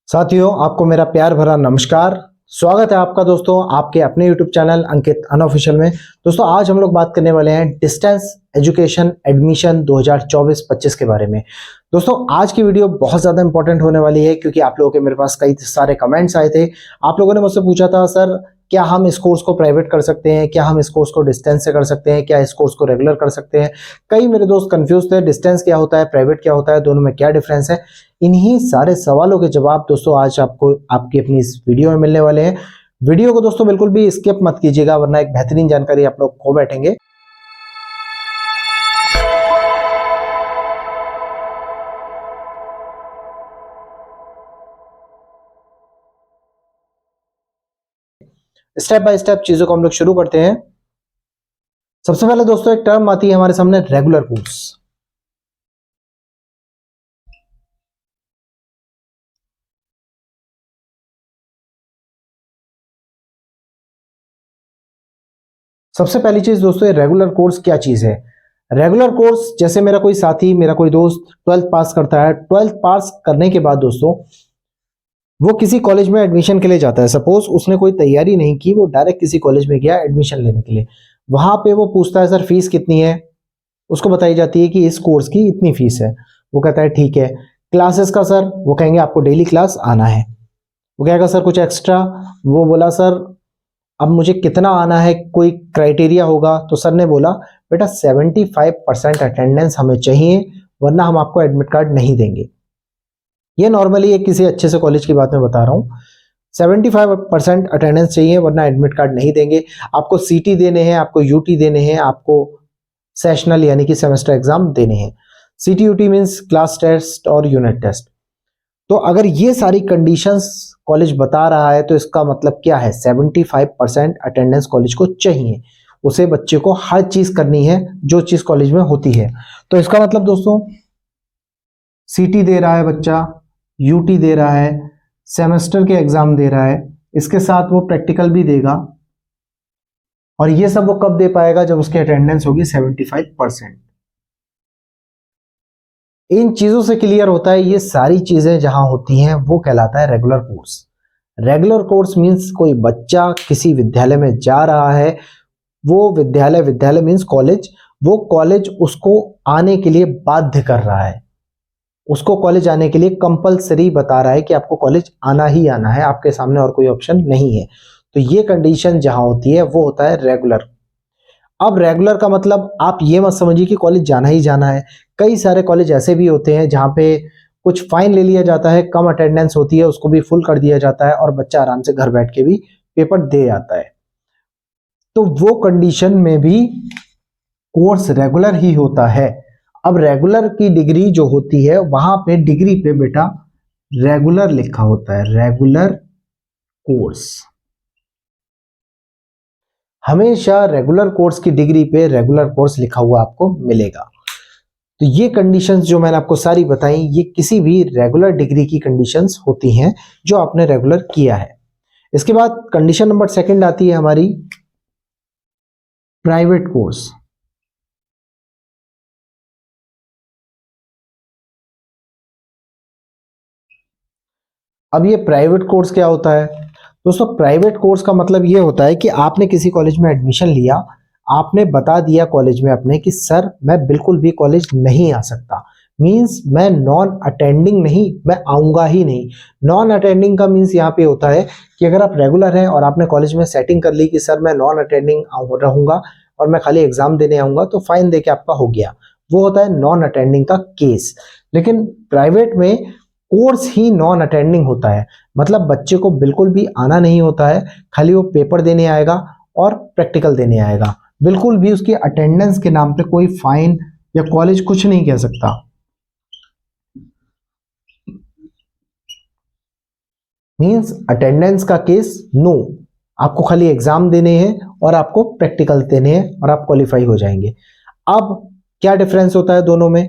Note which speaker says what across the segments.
Speaker 1: साथियों, आपको मेरा प्यार भरा नमस्कार। स्वागत है आपका दोस्तों आपके अपने YouTube चैनल अंकित अनऑफिशियल में। दोस्तों, आज हम लोग बात करने वाले हैं डिस्टेंस एजुकेशन एडमिशन 2024-25 के बारे में। दोस्तों, आज की वीडियो बहुत ज़्यादा इंपॉर्टेंट होने वाली है क्योंकि आप लोगों के मेरे पास कई सारे कमेंट्स आए थे। आप लोगों ने मुझसे पूछा था, सर क्या हम इस कोर्स को प्राइवेट कर सकते हैं, क्या हम इस कोर्स को डिस्टेंस से कर सकते हैं, क्या इस कोर्स को रेगुलर कर सकते हैं। कई मेरे दोस्त कंफ्यूज थे, डिस्टेंस क्या होता है, प्राइवेट क्या होता है, दोनों में क्या डिफरेंस है। इन्हीं सारे सवालों के जवाब दोस्तों आज आपको आपकी अपनी इस वीडियो में मिलने वाले हैं। वीडियो को दोस्तों बिल्कुल भी स्किप मत कीजिएगा, वरना एक बेहतरीन जानकारी आप लोग खो बैठेंगे। स्टेप बाय स्टेप चीजों को हम लोग शुरू करते हैं। सबसे पहले दोस्तों एक टर्म आती है हमारे सामने, रेगुलर कोर्स। सबसे पहली चीज दोस्तों, रेगुलर कोर्स क्या चीज है। रेगुलर कोर्स, जैसे मेरा कोई साथी, मेरा कोई दोस्त 12th पास करता है। 12th पास करने के बाद दोस्तों वो किसी कॉलेज में एडमिशन के लिए जाता है। सपोज उसने कोई तैयारी नहीं की, वो डायरेक्ट किसी कॉलेज में गया एडमिशन लेने के लिए। वहां पे वो पूछता है, सर फीस कितनी है। उसको बताई जाती है कि इस कोर्स की इतनी फीस है। वो कहता है ठीक है। क्लासेस का सर, वो कहेंगे आपको डेली क्लास आना है। वो कहेगा सर कुछ एक्स्ट्रा। वो बोला सर अब मुझे कितना आना है, कोई क्राइटेरिया होगा। तो सर ने बोला बेटा 75% अटेंडेंस हमें चाहिए, वरना हम आपको एडमिट कार्ड नहीं देंगे। ये नॉर्मली एक किसी अच्छे से कॉलेज की बात मैं बता रहा हूँ। 75% अटेंडेंस चाहिए, वरना एडमिट कार्ड नहीं देंगे। आपको सीटी देने हैं, आपको यूटी देने हैं, आपको सेशनल यानी कि सेमेस्टर एग्जाम देने हैं। सीटी यूटी मीन्स क्लास टेस्ट और यूनिट टेस्ट। तो अगर ये सारी कंडीशंस कॉलेज बता रहा है तो इसका मतलब क्या है, 75% अटेंडेंस कॉलेज को चाहिए। उसे बच्चे को हर चीज करनी है जो चीज कॉलेज में होती है। तो इसका मतलब दोस्तों, सीटी दे रहा है बच्चा, यूटी दे रहा है, सेमेस्टर के एग्जाम दे रहा है, इसके साथ वो प्रैक्टिकल भी देगा। और ये सब वो कब दे पाएगा, जब उसकी अटेंडेंस होगी 75%। इन चीजों से क्लियर होता है ये सारी चीजें जहां होती हैं वो कहलाता है regular course. Regular course means कोई बच्चा किसी विद्यालय में जा रहा है, वो विद्यालय मीन्स कॉलेज, वो कॉलेज उसको आने के लिए बाध्य कर रहा है। उसको कॉलेज आने के लिए कंपलसरी बता रहा है कि आपको कॉलेज आना ही आना है, आपके सामने और कोई ऑप्शन नहीं है। तो ये कंडीशन जहां होती है वो होता है रेगुलर। अब रेगुलर का मतलब आप ये मत समझिए कि कॉलेज जाना ही जाना है। कई सारे कॉलेज ऐसे भी होते हैं जहां पे कुछ फाइन ले लिया जाता है, कम अटेंडेंस होती है उसको भी फुल कर दिया जाता है और बच्चा आराम से घर बैठ के भी पेपर दे आता है। तो वो कंडीशन में भी कोर्स रेगुलर ही होता है। अब रेगुलर की डिग्री जो होती है वहां पे डिग्री पे बेटा रेगुलर लिखा होता है, रेगुलर कोर्स। हमेशा रेगुलर कोर्स की डिग्री पे रेगुलर कोर्स लिखा हुआ आपको मिलेगा। तो ये कंडीशंस जो मैंने आपको सारी बताई, ये किसी भी रेगुलर डिग्री की कंडीशंस होती हैं जो आपने रेगुलर किया है। इसके बाद कंडीशन नंबर सेकंड आती है हमारी प्राइवेट कोर्स। अब ये प्राइवेट कोर्स क्या होता है दोस्तों। प्राइवेट कोर्स का मतलब ये होता है कि आपने किसी कॉलेज में एडमिशन लिया, आपने बता दिया कॉलेज में अपने कि सर मैं बिल्कुल भी कॉलेज नहीं आ सकता, मींस मैं नॉन अटेंडिंग नहीं, मैं आऊंगा ही नहीं। नॉन अटेंडिंग का मींस यहाँ पे होता है कि अगर आप रेगुलर हैं और आपने कॉलेज में सेटिंग कर ली कि सर मैं नॉन अटेंडिंग रहूंगा और मैं खाली एग्जाम देने आऊंगा, तो फाइन दे के आपका हो गया, वो होता है नॉन अटेंडिंग का केस। लेकिन प्राइवेट में कोर्स ही नॉन अटेंडिंग होता है, मतलब बच्चे को बिल्कुल भी आना नहीं होता है, खाली वो पेपर देने आएगा और प्रैक्टिकल देने आएगा। बिल्कुल भी उसकी अटेंडेंस के नाम पे कोई फाइन या कॉलेज कुछ नहीं कह सकता। मींस अटेंडेंस का केस नो, आपको खाली एग्जाम देने हैं और आपको प्रैक्टिकल देने हैं और आप क्वालिफाई हो जाएंगे। अब क्या डिफरेंस होता है दोनों में।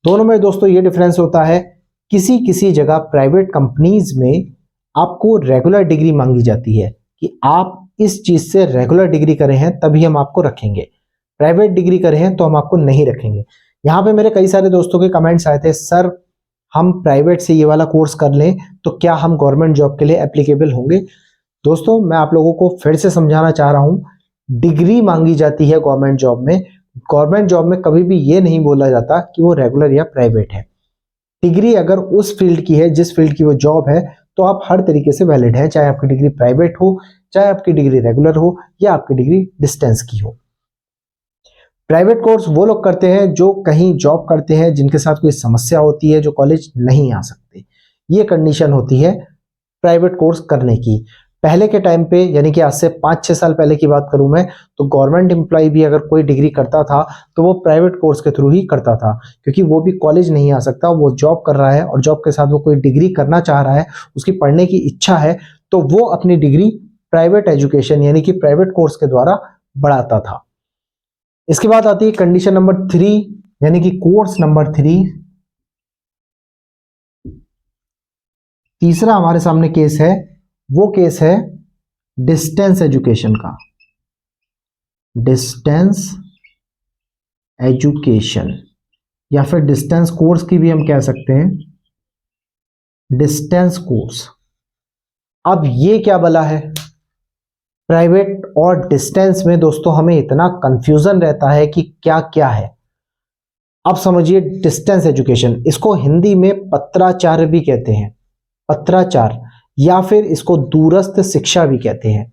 Speaker 1: दोनों में दोस्तों ये डिफरेंस होता है, किसी किसी जगह प्राइवेट कंपनीज में आपको रेगुलर डिग्री मांगी जाती है कि आप इस चीज से रेगुलर डिग्री करे हैं तभी हम आपको रखेंगे, प्राइवेट डिग्री करे हैं तो हम आपको नहीं रखेंगे। यहाँ पे मेरे कई सारे दोस्तों के कमेंट्स आए थे, सर हम प्राइवेट से ये वाला कोर्स कर लें तो क्या हम गवर्नमेंट जॉब के लिए एप्लीकेबल होंगे? दोस्तों मैं आप लोगों को फिर से समझाना चाह रहा हूं, डिग्री मांगी जाती है गवर्नमेंट जॉब में। गवर्नमेंट जॉब में कभी भी ये नहीं बोला जाता कि वो रेगुलर या प्राइवेट है। डिग्री अगर उस फील्ड की है जिस फील्ड की वो जॉब है तो आप हर तरीके से वैलिड है, चाहे आपकी डिग्री प्राइवेट हो, चाहे आपकी डिग्री रेगुलर हो, या आपकी डिग्री डिस्टेंस की हो। प्राइवेट कोर्स वो लोग करते हैं जो कहीं जॉब करते हैं, जिनके साथ कोई समस्या होती है, जो कॉलेज नहीं आ सकते। ये कंडीशन होती है प्राइवेट कोर्स करने की। पहले के टाइम पे, यानी कि आज से 5-6 साल पहले की बात करूं मैं, तो गवर्नमेंट एम्प्लॉय भी अगर कोई डिग्री करता था तो वो प्राइवेट कोर्स के थ्रू ही करता था, क्योंकि वो भी कॉलेज नहीं आ सकता, वो जॉब कर रहा है और जॉब के साथ वो कोई डिग्री करना चाह रहा है, उसकी पढ़ने की इच्छा है, तो वो अपनी डिग्री प्राइवेट एजुकेशन यानी कि प्राइवेट कोर्स के द्वारा बढ़ाता था। इसके बाद आती है कंडीशन नंबर 3, यानी कि कोर्स नंबर 3। तीसरा हमारे सामने केस है, वो केस है डिस्टेंस एजुकेशन का। डिस्टेंस एजुकेशन या फिर डिस्टेंस कोर्स की भी हम कह सकते हैं, डिस्टेंस कोर्स। अब ये क्या भला है? प्राइवेट और डिस्टेंस में दोस्तों हमें इतना कंफ्यूजन रहता है कि क्या क्या है। अब समझिए डिस्टेंस एजुकेशन, इसको हिंदी में पत्राचार भी कहते हैं, पत्राचार, या फिर इसको दूरस्थ शिक्षा भी कहते हैं।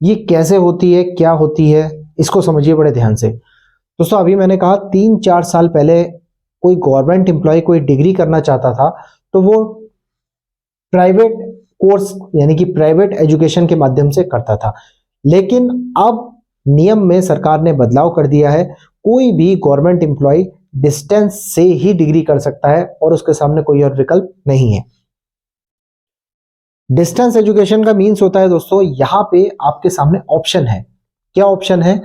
Speaker 1: ये कैसे होती है, क्या होती है, इसको समझिए बड़े ध्यान से। दोस्तों अभी मैंने कहा 3-4 साल पहले कोई गवर्नमेंट एम्प्लॉय कोई डिग्री करना चाहता था तो वो प्राइवेट कोर्स यानी कि प्राइवेट एजुकेशन के माध्यम से करता था। लेकिन अब नियम में सरकार ने बदलाव कर दिया है, कोई भी गवर्नमेंट एम्प्लॉय डिस्टेंस से ही डिग्री कर सकता है और उसके सामने कोई और विकल्प नहीं है। डिस्टेंस एजुकेशन का मीन्स होता है दोस्तों, यहां पे आपके सामने ऑप्शन है। क्या ऑप्शन है?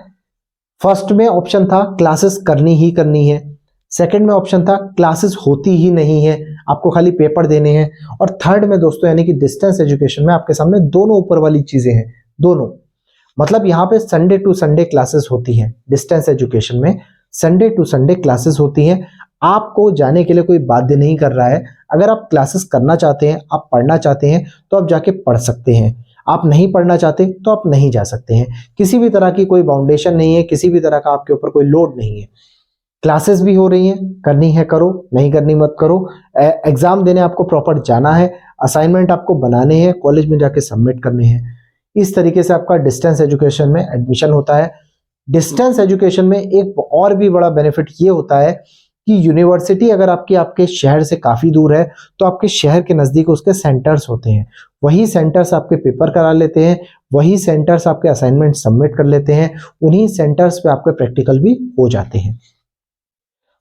Speaker 1: फर्स्ट में ऑप्शन था क्लासेस करनी ही करनी है, सेकंड में ऑप्शन था क्लासेस होती ही नहीं है, आपको खाली पेपर देने हैं, और थर्ड में दोस्तों यानी कि डिस्टेंस एजुकेशन में आपके सामने दोनों ऊपर वाली चीजें हैं, दोनों। मतलब यहाँ पे संडे टू संडे क्लासेस होती हैं, डिस्टेंस एजुकेशन में संडे टू संडे क्लासेस होती हैं। आपको जाने के लिए कोई बाध्य नहीं कर रहा है। अगर आप क्लासेस करना चाहते हैं, आप पढ़ना चाहते हैं तो आप जाके पढ़ सकते हैं, आप नहीं पढ़ना चाहते तो आप नहीं जा सकते हैं। किसी भी तरह की कोई बाउंडेशन नहीं है, किसी भी तरह का आपके ऊपर कोई लोड नहीं है। क्लासेस भी हो रही हैं, करनी है करो, नहीं करनी मत करो। एग्जाम देने आपको प्रॉपर जाना है, असाइनमेंट आपको बनाने हैं, कॉलेज में जाके सबमिट करने हैं। इस तरीके से आपका डिस्टेंस एजुकेशन में एडमिशन होता है। डिस्टेंस एजुकेशन में एक और भी बड़ा बेनिफिट ये होता है कि यूनिवर्सिटी अगर आपकी आपके शहर से काफी दूर है तो आपके शहर के नजदीक उसके सेंटर्स होते हैं, वही सेंटर्स आपके पेपर करा लेते हैं, वही सेंटर्स आपके असाइनमेंट सबमिट कर लेते हैं, उन्हीं सेंटर्स पे आपके प्रैक्टिकल भी हो जाते हैं।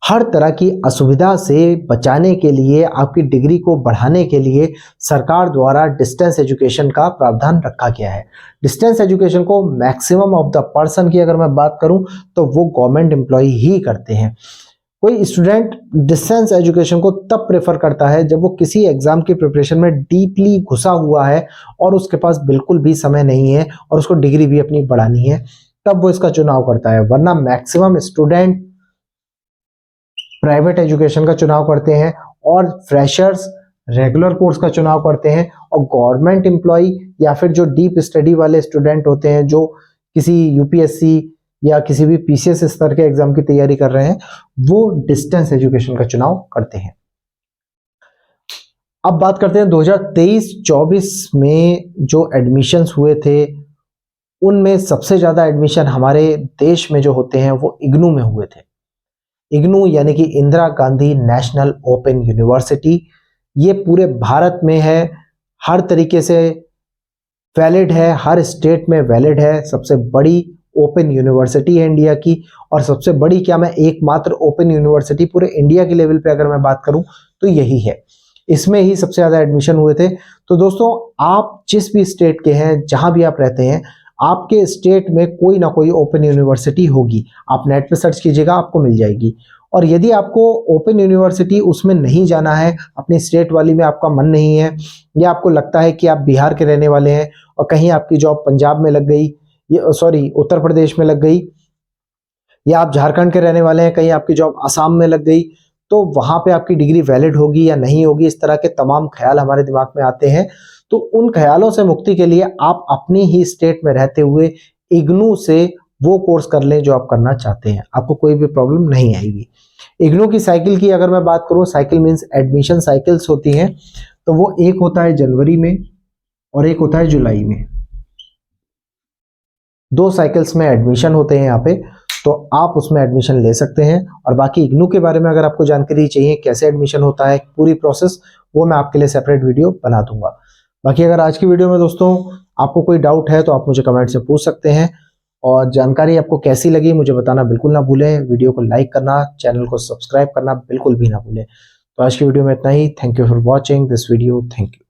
Speaker 1: हर तरह की असुविधा से बचाने के लिए, आपकी डिग्री को बढ़ाने के लिए सरकार द्वारा डिस्टेंस एजुकेशन का प्रावधान रखा गया है। डिस्टेंस एजुकेशन को मैक्सिमम ऑफ द पर्सन की अगर मैं बात करूं तो वो गवर्नमेंट एम्प्लॉय ही करते हैं। कोई स्टूडेंट डिस्टेंस एजुकेशन को तब प्रेफर करता है जब वो किसी एग्जाम की प्रिपरेशन में डीपली घुसा हुआ है और उसके पास बिल्कुल भी समय नहीं है और उसको डिग्री भी अपनी बढ़ानी है, तब वो इसका चुनाव करता है। वरना मैक्सिमम स्टूडेंट प्राइवेट एजुकेशन का चुनाव करते हैं और फ्रेशर्स रेगुलर कोर्स का चुनाव करते हैं, और गवर्नमेंट एम्प्लॉय या फिर जो डीप स्टडी वाले स्टूडेंट होते हैं जो किसी यूपीएससी या किसी भी पीसीएस स्तर के एग्जाम की तैयारी कर रहे हैं, वो डिस्टेंस एजुकेशन का चुनाव करते हैं। अब बात करते हैं 2023-24 में जो एडमिशन्स हुए थे, उनमें सबसे ज्यादा एडमिशन हमारे देश में जो होते हैं वो इग्नू में हुए थे। इग्नू यानी कि Indira Gandhi national open university, ये पूरे भारत में है, हर तरीके से वैलिड है, हर स्टेट में वैलिड है, सबसे बड़ी ओपन यूनिवर्सिटी है इंडिया की। और सबसे बड़ी क्या, मैं एकमात्र ओपन यूनिवर्सिटी पूरे इंडिया के लेवल पे अगर मैं बात करूं तो यही है, इसमें ही सबसे ज्यादा एडमिशन हुए थे। तो दोस्तों आप जिस भी स्टेट के हैं, जहां भी आप रहते हैं, आपके स्टेट में कोई ना कोई ओपन यूनिवर्सिटी होगी, आप नेट पे सर्च कीजिएगा आपको मिल जाएगी। और यदि आपको ओपन यूनिवर्सिटी उसमें नहीं जाना है, अपनी स्टेट वाली में आपका मन नहीं है, या आपको लगता है कि आप बिहार के रहने वाले हैं और कहीं आपकी जॉब पंजाब में लग गई, सॉरी उत्तर प्रदेश में लग गई, या आप झारखंड के रहने वाले हैं, कहीं आपकी जॉब असम में लग गई, तो वहां पे आपकी डिग्री वैलिड होगी या नहीं होगी, इस तरह के तमाम ख्याल हमारे दिमाग में आते हैं। तो उन ख्यालों से मुक्ति के लिए आप अपनी ही स्टेट में रहते हुए इग्नू से वो कोर्स कर लें जो आप करना चाहते हैं, आपको कोई भी प्रॉब्लम नहीं आएगी। इग्नू की साइकिल की अगर मैं बात करूं, साइकिल मींस एडमिशन साइकिल्स होती हैं, तो वो एक होता है जनवरी में और एक होता है जुलाई में। 2 साइकिल्स में एडमिशन होते हैं यहाँ पे, तो आप उसमें एडमिशन ले सकते हैं। और बाकी इग्नू के बारे में अगर आपको जानकारी चाहिए, कैसे एडमिशन होता है, पूरी प्रोसेस, वो मैं आपके लिए सेपरेट वीडियो बना दूंगा। बाकी अगर आज की वीडियो में दोस्तों आपको कोई डाउट है तो आप मुझे कमेंट से पूछ सकते हैं, और जानकारी आपको कैसी लगी मुझे बताना बिल्कुल ना भूलें। वीडियो को लाइक करना, चैनल को सब्सक्राइब करना बिल्कुल भी ना भूलें। तो आज की वीडियो में इतना ही। Thank you for watching this video. Thank you.